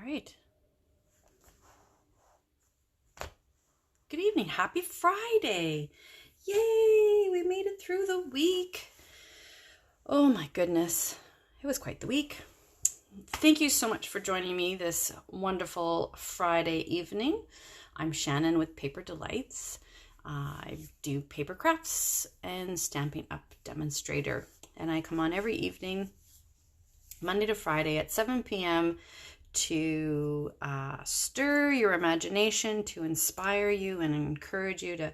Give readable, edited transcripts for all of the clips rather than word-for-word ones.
right. Good evening. Happy Friday. Yay, we made it through the week. Oh my goodness. It was quite the week. Thank you so much for joining me this wonderful Friday evening. I'm Shannon with Paper Delights. I do paper crafts and Stampin' Up! Demonstrator. And I come on every evening, Monday to Friday at 7 p.m. to stir your imagination, to inspire you and encourage you to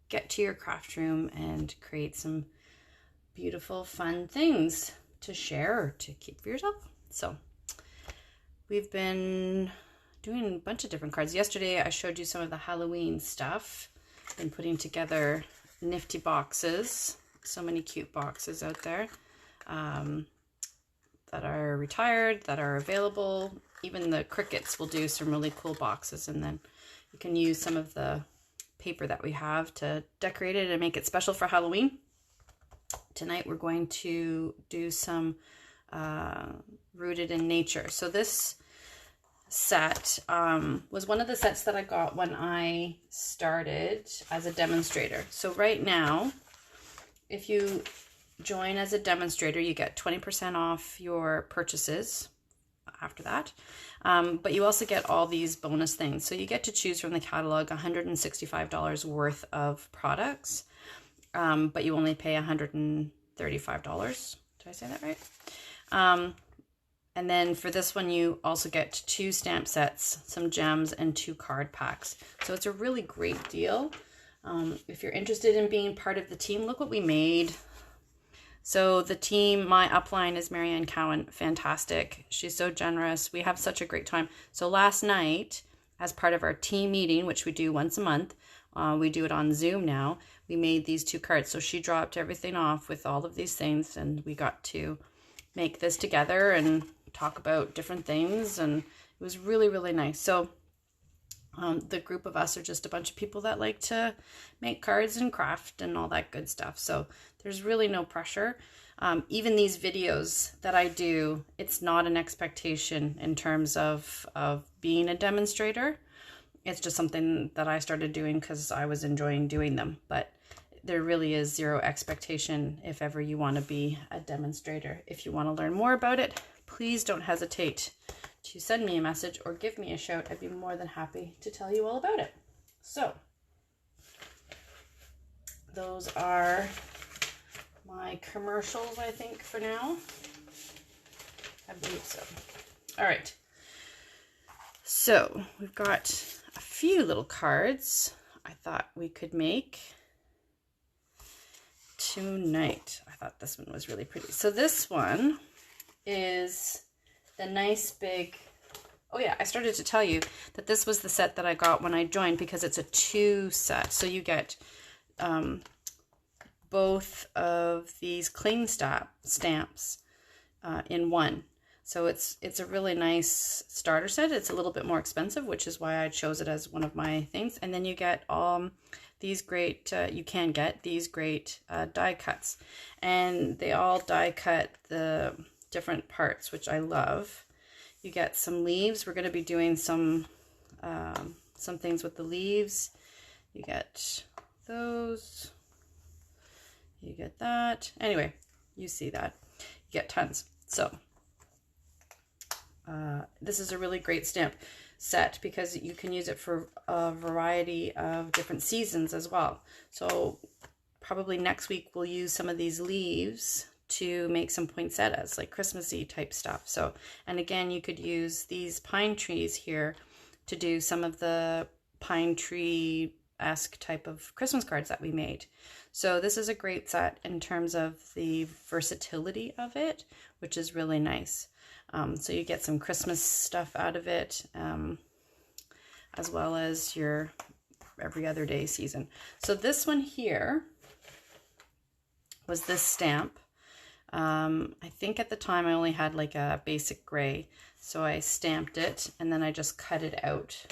get to your craft room and create some beautiful, fun things to share or to keep for yourself. So we've been doing a bunch of different cards. Yesterday I showed you some of the Halloween stuff. Been putting together nifty boxes. So many cute boxes out there that are retired, that are available. Even the Crickets will do some really cool boxes, and then you can use some of the paper that we have to decorate it and make it special for Halloween. Tonight we're going to do some Rooted in Nature. So this set was one of the sets that I got when I started as a demonstrator. So right now, if you join as a demonstrator, you get 20% off your purchases after that. But you also get all these bonus things. So you get to choose from the catalog $165 worth of products, but you only pay $135. Did I say that right? And then for this one, you also get 2 stamp sets, some gems, and 2 card packs. So it's a really great deal. If you're interested in being part of the team, look what we made. So the team, my upline is Marianne Cowan. Fantastic. She's so generous. We have such a great time. So last night, as part of our team meeting, which we do once a month, we do it on Zoom now, we made these 2 cards. So she dropped everything off with all of these things, and we got to make this together and talk about different things, and it was really, really nice. So the group of us are just a bunch of people that like to make cards and craft and all that good stuff. So there's really no pressure. Even these videos that I do, it's not an expectation in terms of being a demonstrator. It's just something that I started doing because I was enjoying doing them. But there really is zero expectation if ever you want to be a demonstrator. If you want to learn more about it, please don't hesitate to send me a message or give me a shout. I'd be more than happy to tell you all about it. So those are my commercials, I think, for now. I believe so. All right. So we've got a few little cards I thought we could make tonight. I thought this one was really pretty. So this one is the nice big, oh yeah, I started to tell you that this was the set that I got when I joined because it's a 2 set. So you get both of these cling stamps in one. So it's a really nice starter set. It's a little bit more expensive, which is why I chose it as one of my things. And then you get these great, you can get these great die cuts. And they all die cut the different parts, which I love. You get some leaves. We're going to be doing some things with the leaves. You get those. You get that. Anyway, you see that. You get tons. So this is a really great stamp set because you can use it for a variety of different seasons as well. So probably next week we'll use some of these leaves to make some poinsettias, like Christmassy type stuff. So, and again, you could use these pine trees here to do some of the pine tree-esque type of Christmas cards that we made. So this is a great set in terms of the versatility of it, which is really nice. So you get some Christmas stuff out of it, as well as your every other day season. So this one here was this stamp. I think at the time I only had like a basic gray, so I stamped it and then I just cut it out.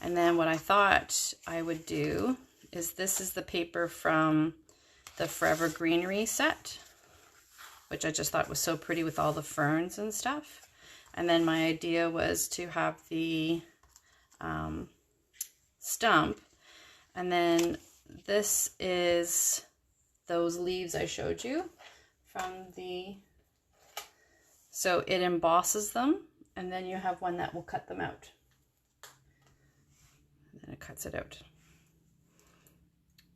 And then what I thought I would do is, this is the paper from the Forever Greenery set, which I just thought was so pretty with all the ferns and stuff. And then my idea was to have the stump. And then this is those leaves I showed you from the, so it embosses them, and then you have one that will cut them out. And then it cuts it out,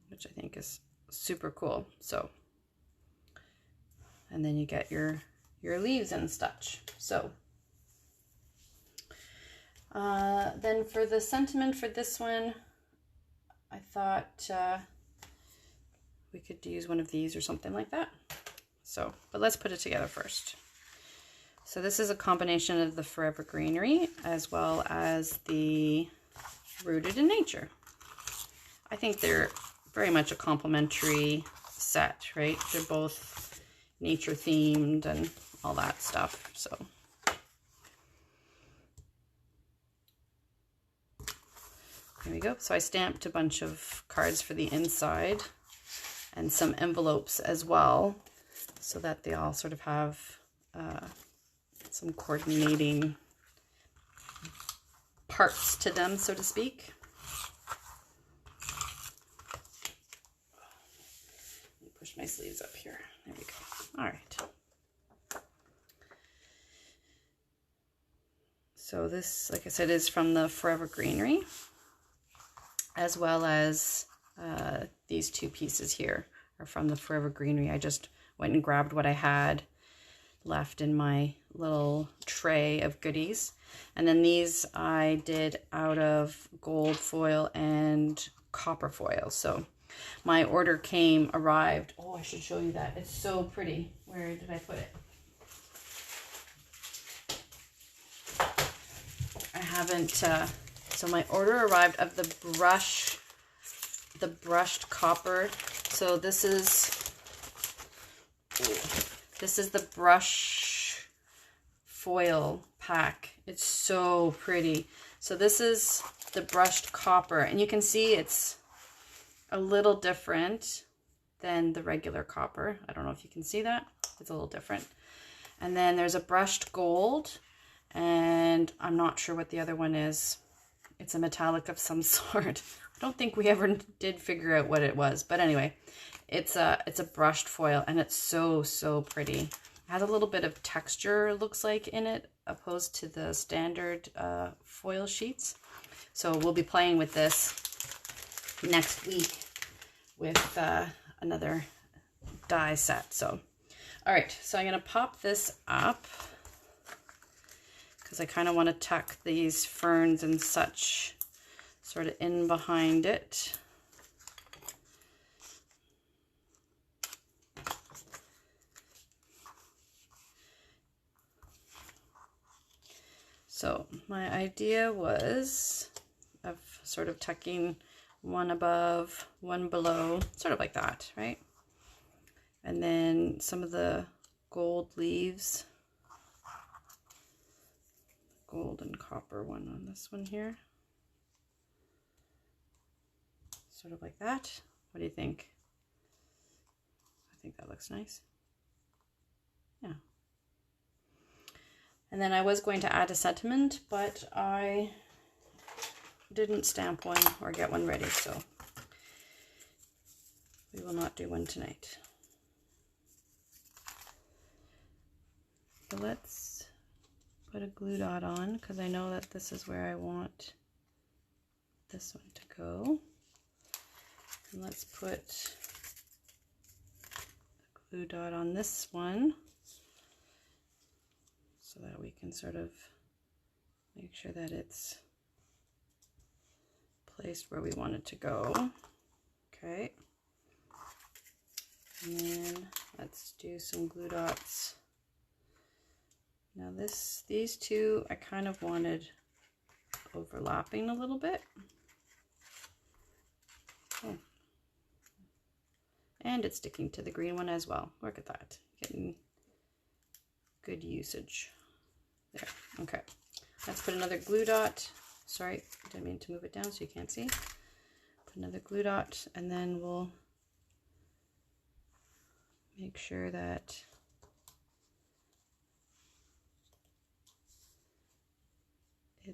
which I think is super cool. So, and then you get your leaves and such. So then for the sentiment for this one, I thought we could use one of these or something like that. So, but let's put it together first. So this is a combination of the Forever Greenery as well as the Rooted in Nature. I think they're very much a complementary set, right? They're both nature themed and all that stuff. So there we go. So I stamped a bunch of cards for the inside and some envelopes as well, so that they all sort of have some coordinating parts to them, so to speak. Let me push my sleeves up here. There we go. All right. So this, like I said, is from the Forever Greenery, as well as these two pieces here are from the Forever Greenery. I just went and grabbed what I had left in my little tray of goodies. And then these I did out of gold foil and copper foil. So my order arrived. Oh, I should show you that. It's so pretty. Where did I put it? I haven't, so my order arrived of the brushed copper. So this is the brush foil pack. It's so pretty. So this is the brushed copper, and you can see it's a little different than the regular copper. I don't know if you can see that. It's a little different. And then there's a brushed gold, and I'm not sure what the other one is. It's a metallic of some sort. I don't think we ever did figure out what it was, but anyway, it's a brushed foil, and it's so pretty. It has a little bit of texture, looks like, in it, opposed to the standard foil sheets. So we'll be playing with this next week with another die set. So, all right, so I'm gonna pop this up because I kind of want to tuck these ferns and such sort of in behind it. So my idea was of sort of tucking one above, one below, sort of like that, right? And then some of the gold leaves, gold and copper one on this one here. Sort of like that. What do you think? I think that looks nice. Yeah. And then I was going to add a sentiment, but I didn't stamp one or get one ready, so we will not do one tonight. So let's put a glue dot on, because I know that this is where I want this one to go. And let's put a glue dot on this one so that we can sort of make sure that it's placed where we want it to go. Okay. And then let's do some glue dots. Now these two I kind of wanted overlapping a little bit. Oh. And it's sticking to the green one as well. Look at that. Getting good usage. There. Okay. Let's put another glue dot. Sorry, I didn't mean to move it down so you can't see. Put another glue dot, and then we'll make sure that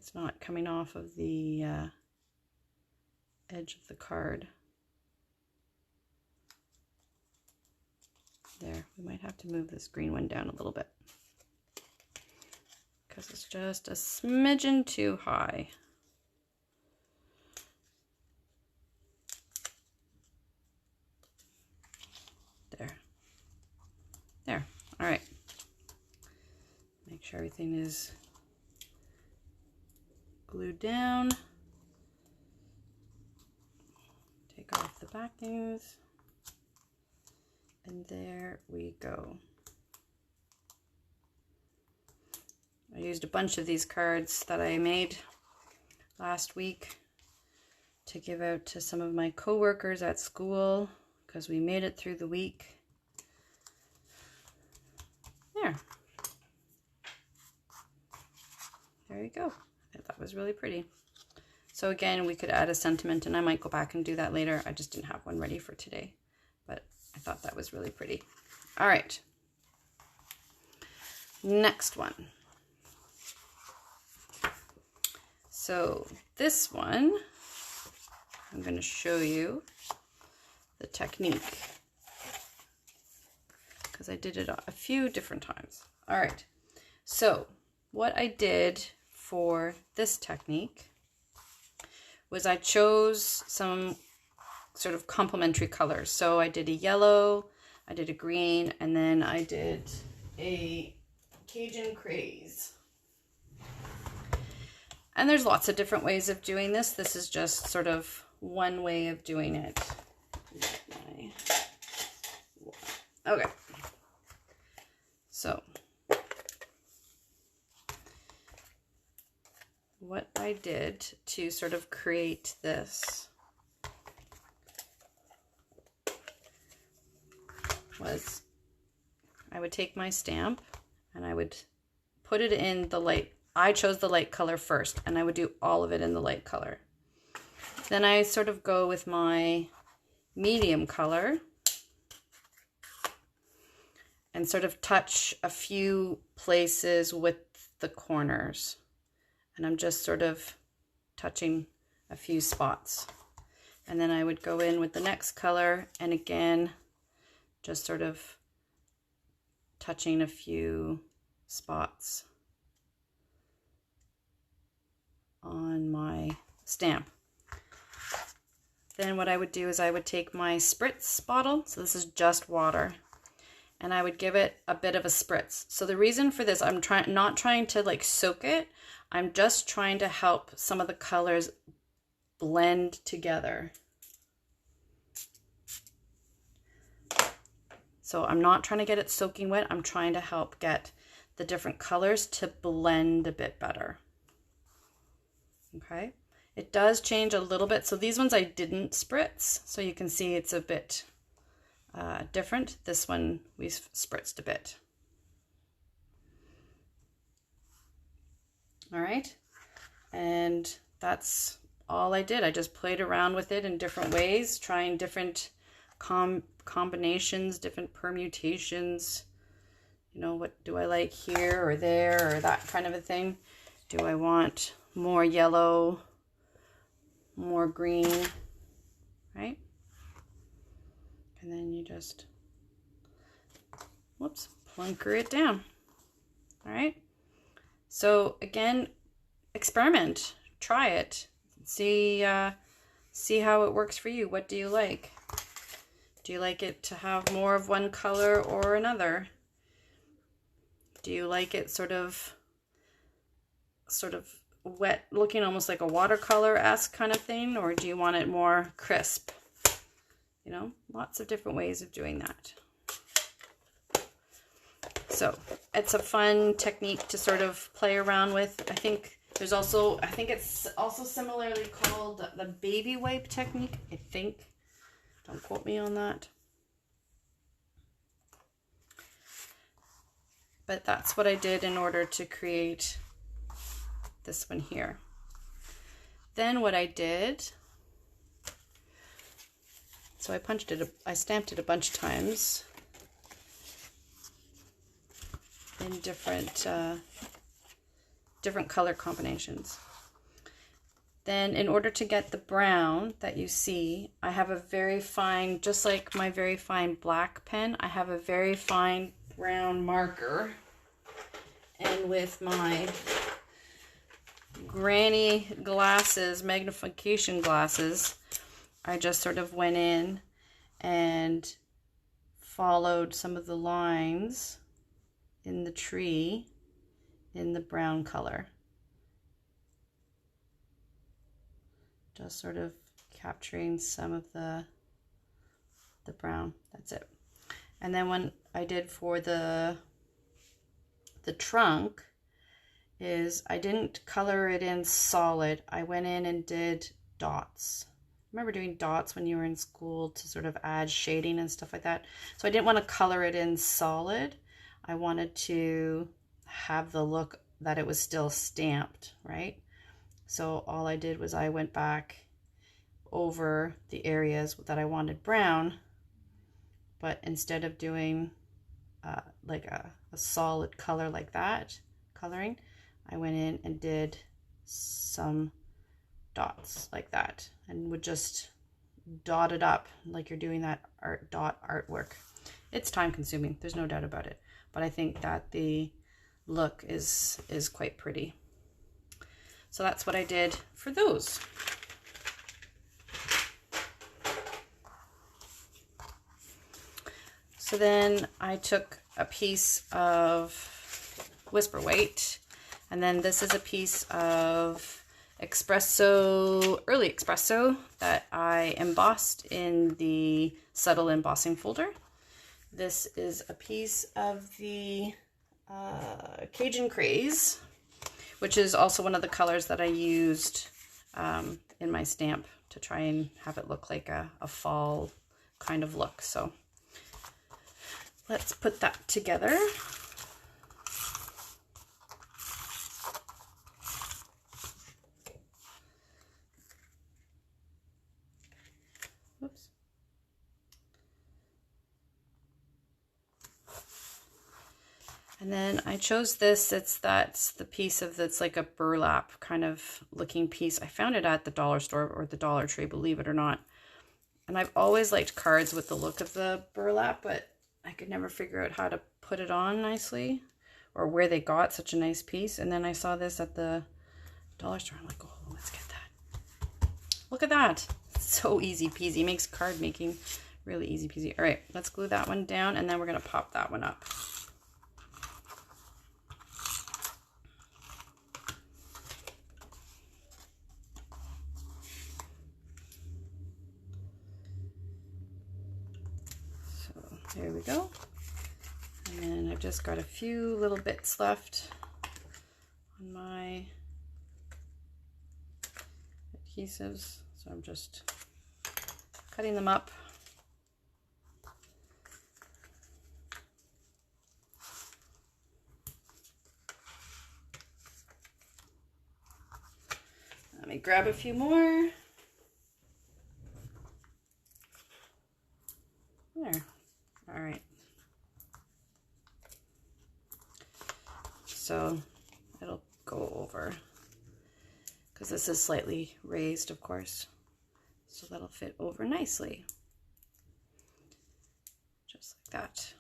it's not coming off of the edge of the card. There, we might have to move this green one down a little bit because it's just a smidgen too high. There. All right. Make sure everything is glued down. Take off the backings. And there we go. I used a bunch of these cards that I made last week to give out to some of my coworkers at school because we made it through the week. There you go. I thought that was really pretty. So again, we could add a sentiment, and I might go back and do that later. I just didn't have one ready for today, but I thought that was really pretty. All right. Next one. So this one, I'm going to show you the technique because I did it a few different times. All right. So what I did for this technique was I chose some sort of complementary colors. So I did a yellow, I did a green, and then I did a Cajun Craze. And there's lots of different ways of doing this. This is just sort of one way of doing it. Okay. So what I did to sort of create this was I would take my stamp and I would put it in the light. I chose the light color first, and I would do all of it in the light color. Then I sort of go with my medium color and sort of touch a few places with the corners. And I'm just sort of touching a few spots. And then I would go in with the next color and again, just sort of touching a few spots on my stamp. Then what I would do is I would take my spritz bottle, so this is just water, and I would give it a bit of a spritz. So the reason for this, I'm not trying to like soak it, I'm just trying to help some of the colors blend together. So I'm not trying to get it soaking wet, I'm trying to help get the different colors to blend a bit better. Okay, it does change a little bit. So these ones I didn't spritz, so you can see it's a bit different. This one we spritzed a bit. All right, and that's all I did. I just played around with it in different ways, trying different combinations, different permutations. You know, what do I like here or there or that kind of a thing? Do I want more yellow, more green, right? And then you just, whoops, plunker it down. All right. So again, experiment, try it, see how it works for you. What do you like? Do you like it to have more of one color or another? Do you like it sort of wet, looking almost like a watercolor-esque kind of thing, or do you want it more crisp? You know, lots of different ways of doing that. So it's a fun technique to sort of play around with. I think it's also similarly called the baby wipe technique, I think. Don't quote me on that. But that's what I did in order to create this one here. Then what I did, so I stamped it a bunch of times in different color combinations. Then in order to get the brown that you see, I have a very fine, just like my very fine black pen, I have a very fine brown marker. And with my granny glasses, magnification glasses, I just sort of went in and followed some of the lines in the tree in the brown color. Just sort of capturing some of the brown. That's it. And then when I did for the trunk is I didn't color it in solid. I went in and did dots. Remember doing dots when you were in school to sort of add shading and stuff like that? So I didn't want to color it in solid. I wanted to have the look that it was still stamped, right? So all I did was I went back over the areas that I wanted brown, but instead of doing like a solid color like that, coloring, I went in and did some dots like that and would just dot it up like you're doing that dot artwork. It's time consuming, there's no doubt about it, but I think that the look is quite pretty. So that's what I did for those. So then I took a piece of Whisper White, and then this is a piece of early espresso that I embossed in the subtle embossing folder. This is a piece of the Cajun Craze, which is also one of the colors that I used in my stamp to try and have it look like a fall kind of look. So let's put that together. Oops. And then I chose this. That's the piece of that's like a burlap kind of looking piece. I found it at the dollar store or the Dollar Tree, believe it or not. And I've always liked cards with the look of the burlap, but I could never figure out how to put it on nicely or where they got such a nice piece. And then I saw this at the dollar store. I'm like, oh, let's get that. Look at that. It's so easy peasy. It makes card making really easy peasy. All right, let's glue that one down and then we're going to pop that one up. There we go. And then I've just got a few little bits left on my adhesives. So I'm just cutting them up. Let me grab a few more. There. All right. So it'll go over because this is slightly raised, of course. So that'll fit over nicely. Just like that.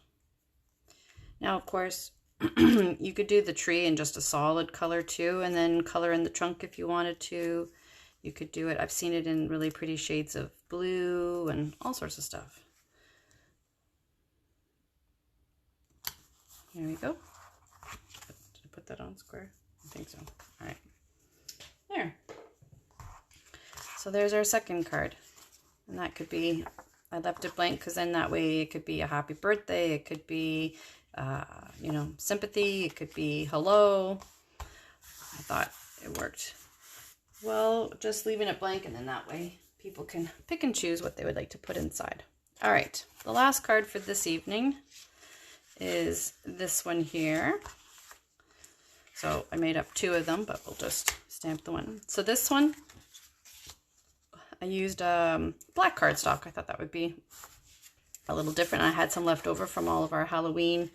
Now, of course, you could do the tree in just a solid color too, and then color in the trunk if you wanted to. You could do it. I've seen it in really pretty shades of blue and all sorts of stuff. There we go. Did I put that on square? I think so. All right. There. So there's our second card. And that could be, I left it blank because then that way it could be a happy birthday. It could be, you know, sympathy. It could be hello. I thought it worked well, just leaving it blank, and then that way people can pick and choose what they would like to put inside. All right. The last card for this evening is this one here. So I made up two of them, but we'll just stamp the one. So this one, I used black cardstock. I thought that would be a little different. I had some left over from all of our Halloween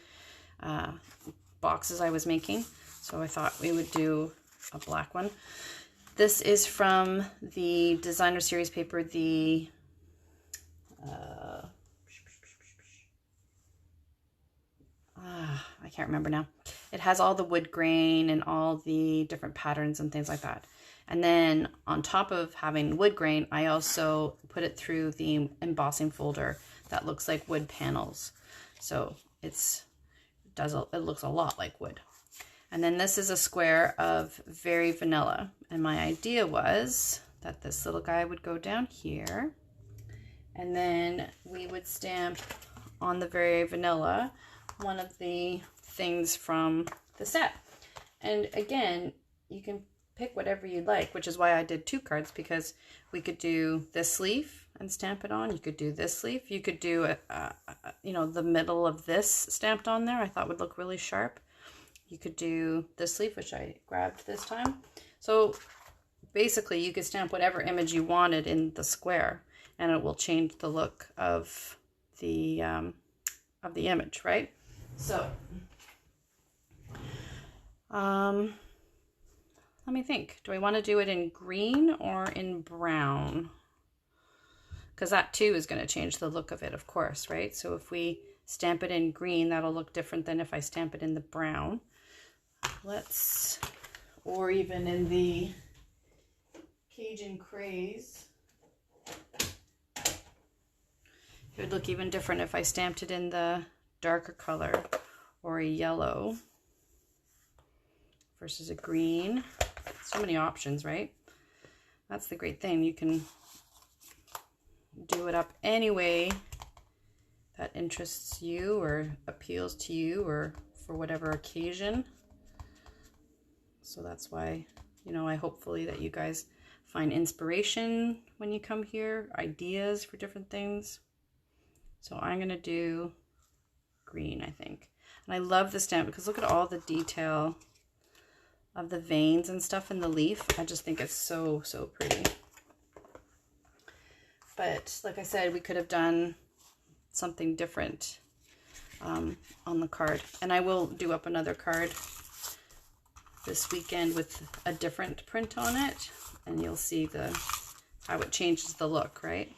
boxes I was making. So I thought we would do a black one. This is from the designer series paper, the I can't remember now. It has all the wood grain and all the different patterns and things like that. And then on top of having wood grain, I also put it through the embossing folder that looks like wood panels. So it looks a lot like wood. And then this is a square of Very Vanilla. And my idea was that this little guy would go down here. And then we would stamp on the Very Vanilla one of the things from the set. And again, you can pick whatever you like, which is why I did 2 cards, because we could do this leaf and stamp it on. You could do this leaf. You could do you know, the middle of this stamped on there. I thought would look really sharp. You could do this leaf, which I grabbed this time. So basically you could stamp whatever image you wanted in the square, and it will change the look of the image, right? So let me think. Do I want to do it in green or in brown? Because that too is going to change the look of it, of course, right? So if we stamp it in green, that'll look different than if I stamp it in the brown. Or even in the Cajun Craze. It would look even different if I stamped it in the darker color, or a yellow versus a green. So many options, right? That's the great thing. You can do it up any way that interests you or appeals to you, or for whatever occasion. So that's why, you know, I hopefully that you guys find inspiration when you come here, ideas for different things. So I'm going to do green, I think. And I love the stamp because look at all the detail of the veins and stuff in the leaf. I just think it's so, so pretty. But like I said, we could have done something different on the card. And I will do up another card this weekend with a different print on it. And you'll see how it changes the look, right?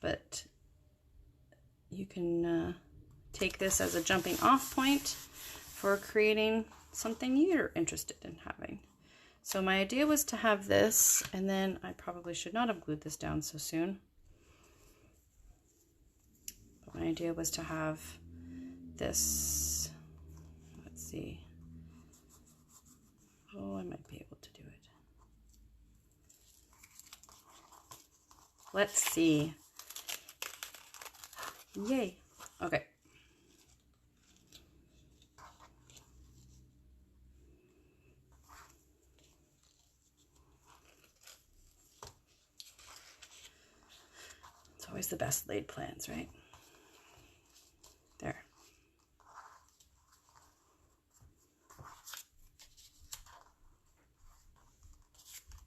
But you can take this as a jumping off point for creating something you're interested in having. So my idea was to have this, and then I probably should not have glued this down so soon. But my idea was to have this, let's see. Oh, I might be able to do it. Let's see. Yay. Okay. It's always the best laid plans, right? There.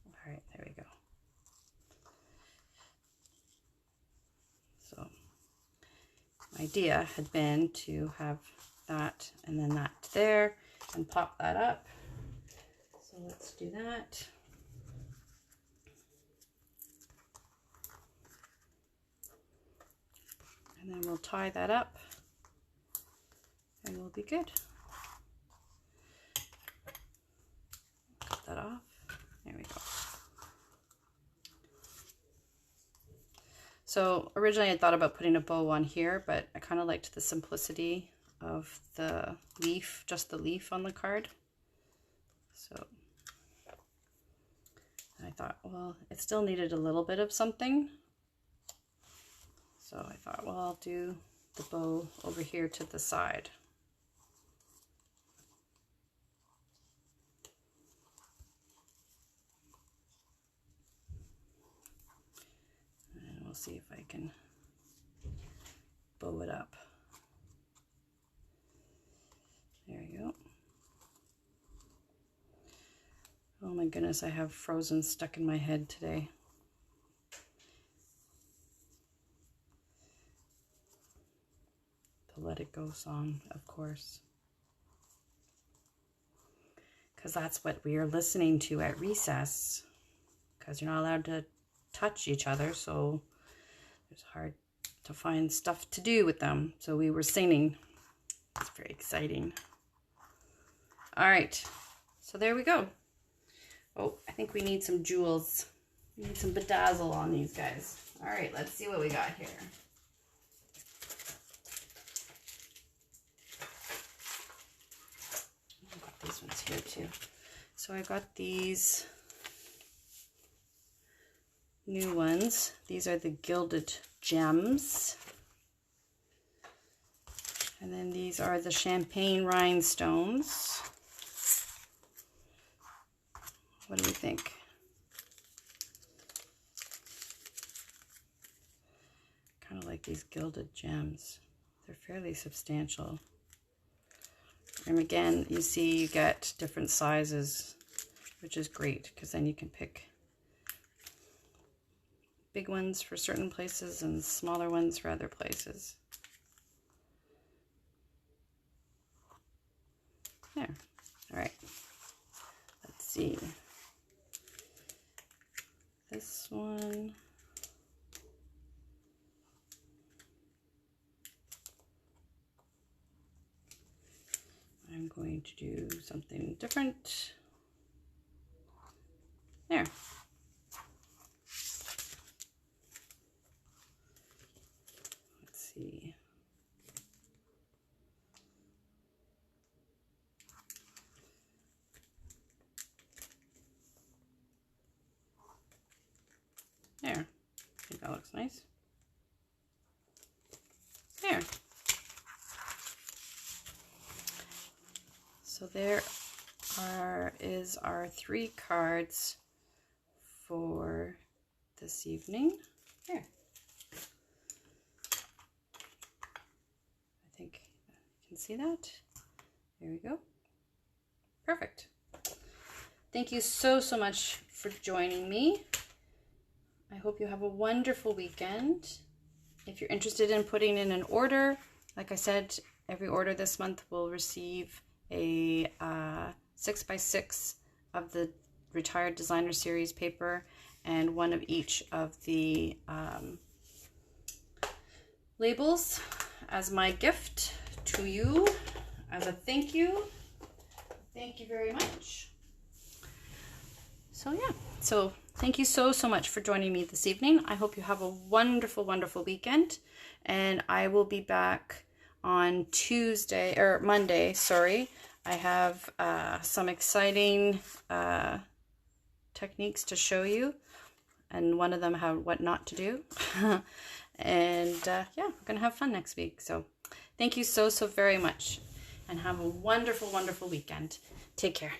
All right, there we go. So my idea had been to have that and then that there and pop that up. So let's do that. And then we'll tie that up and we'll be good. Cut that off. There we go. So originally I thought about putting a bow on here, but I kind of liked the simplicity of the leaf, just the leaf on the card. So I thought, well, it still needed a little bit of something. So I thought, well, I'll do the bow over here to the side. And we'll see if I can bow it up. There you go. Oh my goodness, I have Frozen stuck in my head today. The Let It Go song, of course. because that's what we are listening to at recess, because you're not allowed to touch each other, so it's hard to find stuff to do with them. So we were singing. It's very exciting. All right, so there we go. Oh, I think we need some jewels. We need some bedazzle on these guys. All right, let's see what we got here. I've got these ones here too. So I got these new ones. These are the Gilded Gems. And then these are the Champagne Rhinestones. What do we think? Kind of like these Gilded Gems. They're fairly substantial. And again, you see you get different sizes, which is great because then you can pick big ones for certain places and smaller ones for other places. There. All right. Let's see. This one. I'm going to do something different. There. Let's see. There. I think that looks nice. There. So there is our 3 cards for this evening. There. I think you can see that. There we go. Perfect. Thank you so much for joining me. I hope you have a wonderful weekend. If you're interested in putting in an order, like I said, every order this month will receive a 6x6 of the Retired Designer Series paper and one of each of the labels as my gift to you as a thank you. Thank you very much. So yeah, so thank you so much for joining me this evening. I hope you have a wonderful, wonderful weekend, and I will be back on Monday, sorry. I have some exciting techniques to show you, and one of them what not to do. And yeah, we're gonna have fun next week. So thank you so very much, and have a wonderful, wonderful weekend. Take care.